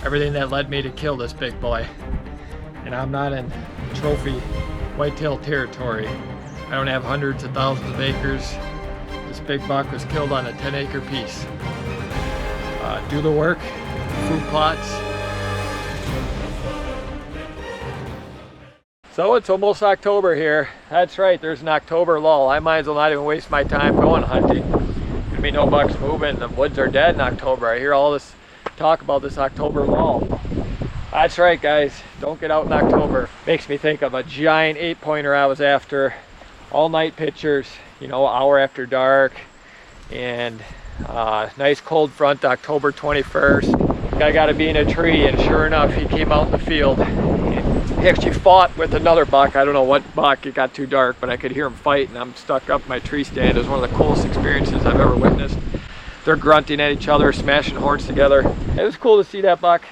everything that led me to kill this big boy. And I'm not in trophy whitetail territory. I don't have hundreds of thousands of acres. This big buck was killed on a 10-acre piece. Do the work, food plots. So it's almost October here. That's right, there's an October lull. I might as well not even waste my time going hunting. There'll be no bucks moving, the woods are dead in October. I hear all this talk about this October lull. That's right, guys, don't get out in October. Makes me think of a giant 8-pointer I was after. All night pictures, you know, hour after dark. And nice cold front, October 21st. Guy got to be in a tree, and sure enough, he came out in the field. He actually fought with another buck. I don't know what buck, it got too dark, but I could hear him fight, and I'm stuck up in my tree stand. It was one of the coolest experiences I've ever witnessed. They're grunting at each other, smashing horns together. It was cool to see that buck,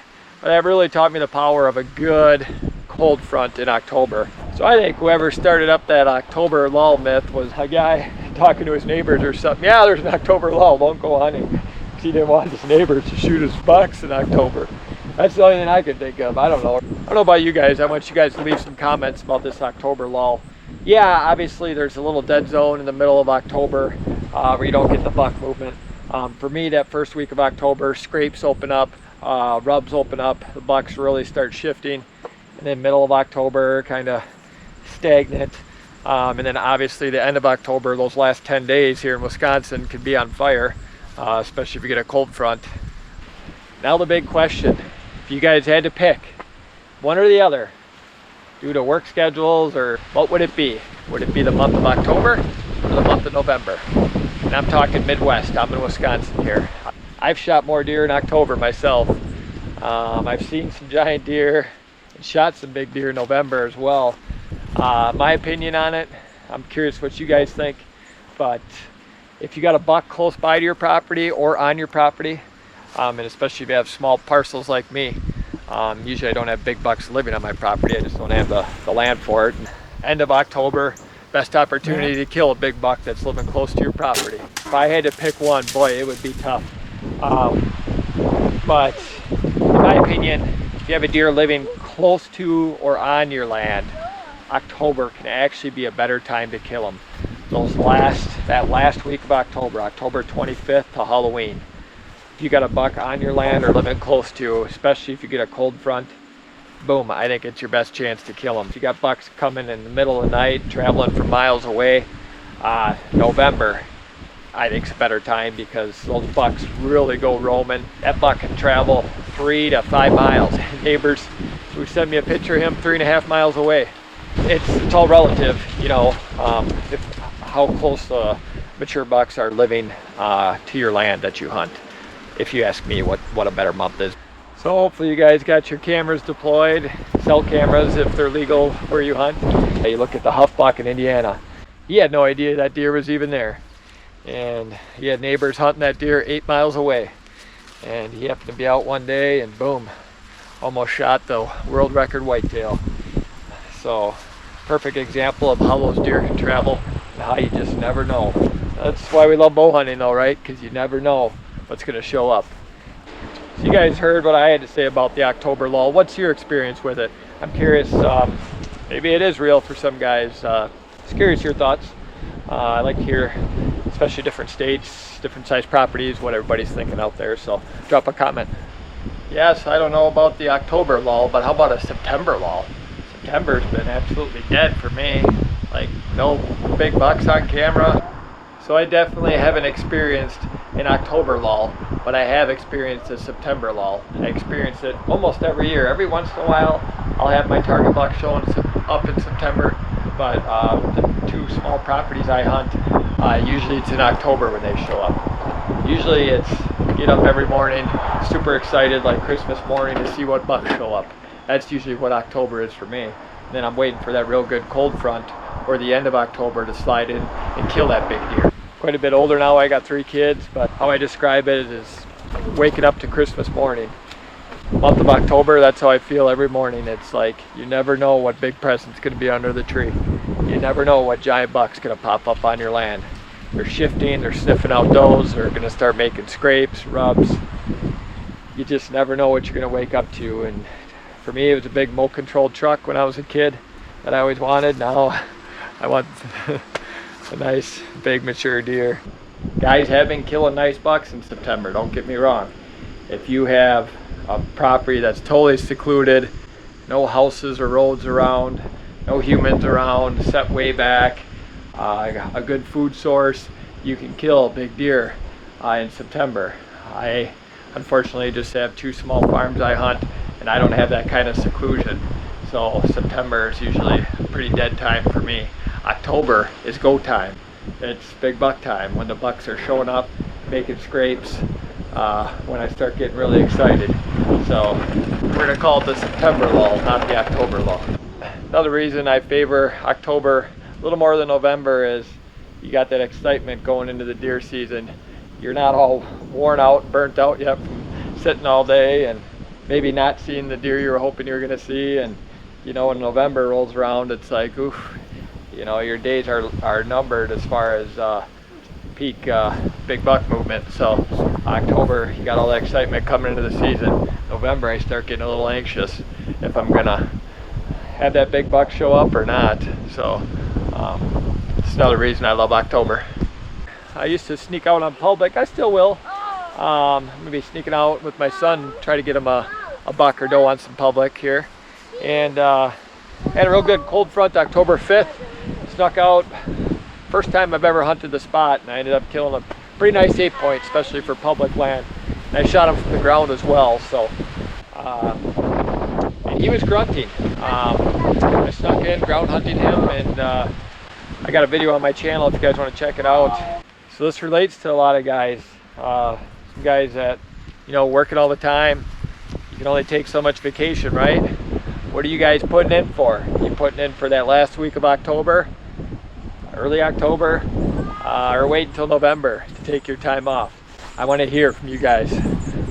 but that really taught me the power of a good cold front in October. So I think whoever started up that October lull myth was a guy talking to his neighbors or something. Yeah, there's an October lull, don't go hunting. Because he didn't want his neighbors to shoot his bucks in October. That's the only thing I can think of. I don't know. I don't know about you guys. I want you guys to leave some comments about this October lull. Yeah, obviously there's a little dead zone in the middle of October where you don't get the buck movement. For me, that first week of October, scrapes open up, rubs open up, the bucks really start shifting. And then middle of October, kind of stagnant. And then obviously the end of October, those last 10 days here in Wisconsin can be on fire, especially if you get a cold front. Now the big question, if you guys had to pick one or the other, due to work schedules, or what would it be? Would it be the month of October or the month of November? And I'm talking Midwest, I'm in Wisconsin here. I've shot more deer in October myself. I've seen some giant deer and shot some big deer in November as well. My opinion on it, I'm curious what you guys think, but if you got a buck close by to your property or on your property, and especially if you have small parcels like me, usually I don't have big bucks living on my property, I just don't have the land for it. End of October, best opportunity to kill a big buck that's living close to your property. If I had to pick one, boy, it would be tough. But in my opinion, if you have a deer living close to or on your land, October can actually be a better time to kill them. That last week of October, October 25th to Halloween. If you got a buck on your land or living close to, especially if you get a cold front, boom, I think it's your best chance to kill them. If you got bucks coming in the middle of the night, traveling from miles away, November, I think it's a better time because those bucks really go roaming. That buck can travel 3 to 5 miles. Neighbors who sent me a picture of him 3.5 miles away. It's all relative, you know, how close the mature bucks are living to your land that you hunt. If you ask me what a better month is. So hopefully you guys got your cameras deployed, cell cameras if they're legal where you hunt. You look at the Huff buck in Indiana. He had no idea that deer was even there. And he had neighbors hunting that deer 8 miles away. And he happened to be out one day and boom, almost shot the world record whitetail. So perfect example of how those deer can travel and how you just never know. That's why we love bow hunting though, right? Because you never know what's going to show up. So you guys heard what I had to say about the October lull. What's your experience with it? I'm curious, maybe it is real for some guys. Just curious your thoughts. I like to hear, especially different states, different size properties, what everybody's thinking out there. So drop a comment. Yes, I don't know about the October lull, but how about a September lull? September's been absolutely dead for me. Like no big bucks on camera. So I definitely haven't experienced an October lull, but I have experienced a September lull. I experience it almost every year. Every once in a while, I'll have my target buck showing up in September, but the 2 small properties I hunt, usually it's in October when they show up. Usually it's get up every morning, super excited like Christmas morning to see what bucks show up. That's usually what October is for me. And then I'm waiting for that real good cold front or the end of October to slide in and kill that big deer. Quite a bit older now, I got 3 kids, but how I describe it is waking up to Christmas morning. Month of October, that's how I feel every morning. It's like you never know what big present's going to be under the tree. You never know what giant buck's going to pop up on your land. They're shifting, they're sniffing out does, they're going to start making scrapes, rubs. you just never know what you're going to wake up to. And for me, it was a big mold controlled truck when I was a kid that I always wanted. Now I want a nice big mature deer. Guys have been killing nice bucks in September, don't get me wrong. If you have a property that's totally secluded, no houses or roads around, no humans around, set way back, a good food source, you can kill big deer in September. I unfortunately just have 2 small farms I hunt, and I don't have that kind of seclusion. So September is usually a pretty dead time for me. October is go time. It's big buck time, when the bucks are showing up, making scrapes, when I start getting really excited. So we're gonna call it the September lull, not the October lull. Another reason I favor October a little more than November is you got that excitement going into the deer season. You're not all worn out, burnt out yet from sitting all day and maybe not seeing the deer you were hoping you were gonna see. And you know, when November rolls around, it's like, oof, you know, your days are numbered as far as peak big buck movement. So October, you got all that excitement coming into the season. November, I start getting a little anxious if I'm gonna have that big buck show up or not. So it's another reason I love October. I used to sneak out on public. I still will. I'm gonna be sneaking out with my son, try to get him a buck or doe on some public here. And had a real good cold front October 5th. Snuck out, first time I've ever hunted the spot, and I ended up killing a pretty nice 8-point, especially for public land. And I shot him from the ground as well. So and he was grunting. I snuck in ground hunting him, and I got a video on my channel if you guys want to check it out. So this relates to a lot of guys. Some guys that, you know, working all the time. You can only take so much vacation, right? What are you guys putting in for? You putting in for that last week of October, early October, or wait until November to take your time off? I want to hear from you guys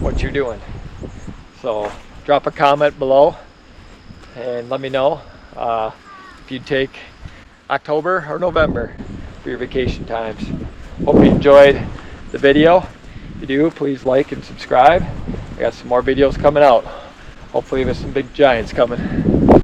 what you're doing. So drop a comment below and let me know if you take October or November for your vacation times. Hope you enjoyed the video. If you do, please like and subscribe. I got some more videos coming out, hopefully with some big giants coming.